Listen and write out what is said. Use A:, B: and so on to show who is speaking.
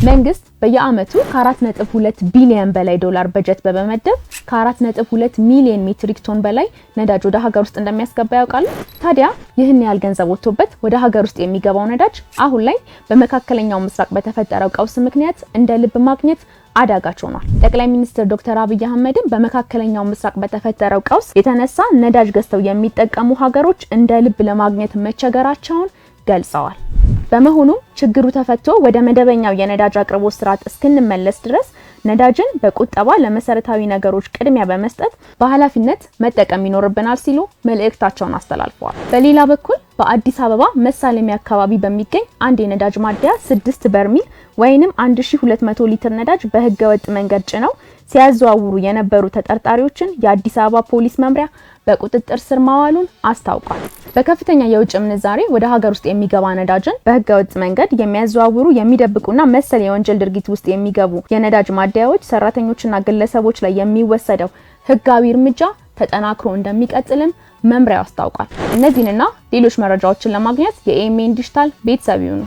A: መንግስት በየአመቱ ከ4.2 ቢሊዮን በላይ ዶላር በጀት በመመደብ ከ4.2 ሚሊዮን ሜትሪክ ቶን በላይ ነዳጅ ወደ ሀገር ውስጥ እንደሚያስገባ ያውቃሉ። ታዲያ ይህን ያህል ገንዘብ ወጥቶበት ወደ ሀገር ውስጥ የሚገባው ነዳጅ አሁን ላይ በመካከለኛው ምስራቅ በተፈጠረው ቀውስ ምክንያት እንደ ልብ ማግኘት አዳጋች ሆኗል። ጠቅላይ ሚኒስትር ዶክተር አብይ አህመድም በመካከለኛው ምስራቅ በተፈጠረው ቀውስ የተነሳ ነዳጅ ገዝተው የሚጠቀሙ ሀገሮች እንደ ልብ ለማግኘት መቸገራቸውን ገልጸዋል። በመሆኑም ችግሩ ተፈቶ ወደ መደበኛው የነዳጅ አቅርቦት ስርዓት እስክንመለስ ድረስ ነዳጅን በቁጠባ ለመሰረታዊ ነገሮች ቅድሚያ በመስጠት በኃላፊነት መጠቀም ይኖርብናል ሲሉ መልእክታቸውን አስተላልፈዋል። በሌላ በኩል በአዲስ አበባ መሳለሚያ አካባቢ በሚገኝ አንድ የነዳጅ ማደያ 6 በርሚል ወይንም 1200 ሊትር ነዳጅ በህገ ወጥ መንገድ ጭነው ሲያዘዋውሩ የነበሩ ተጠርጣሪዎችን የአዲስ አበባ ፖሊስ መምሪያ በቁጥጥር ስር ማዋሉን አስታውቋል። በከፍተኛ የውጭ ምንዛሬ ወደ ሀገር ውስጥ የሚገባ ነዳጅን በህገ ወጥ መንገድ የሚያዘዋውሩ የሚደብቁና መሰል የወንጀል ድርጊት ውስጥ የሚገቡ የነዳጅ ማደያዎች ሰራተኞችና ግለሰቦች ላይ የሚወሰደው ህጋዊ እርምጃ ተጠናክሮ እንደሚቀጥልም መምሪያው አስታውቋል። እነዚህንና ሌሎች መረጃዎችን ለማግኘት የኤኤምኤን ዲጂታል ቤተሰብ ይሁኑ።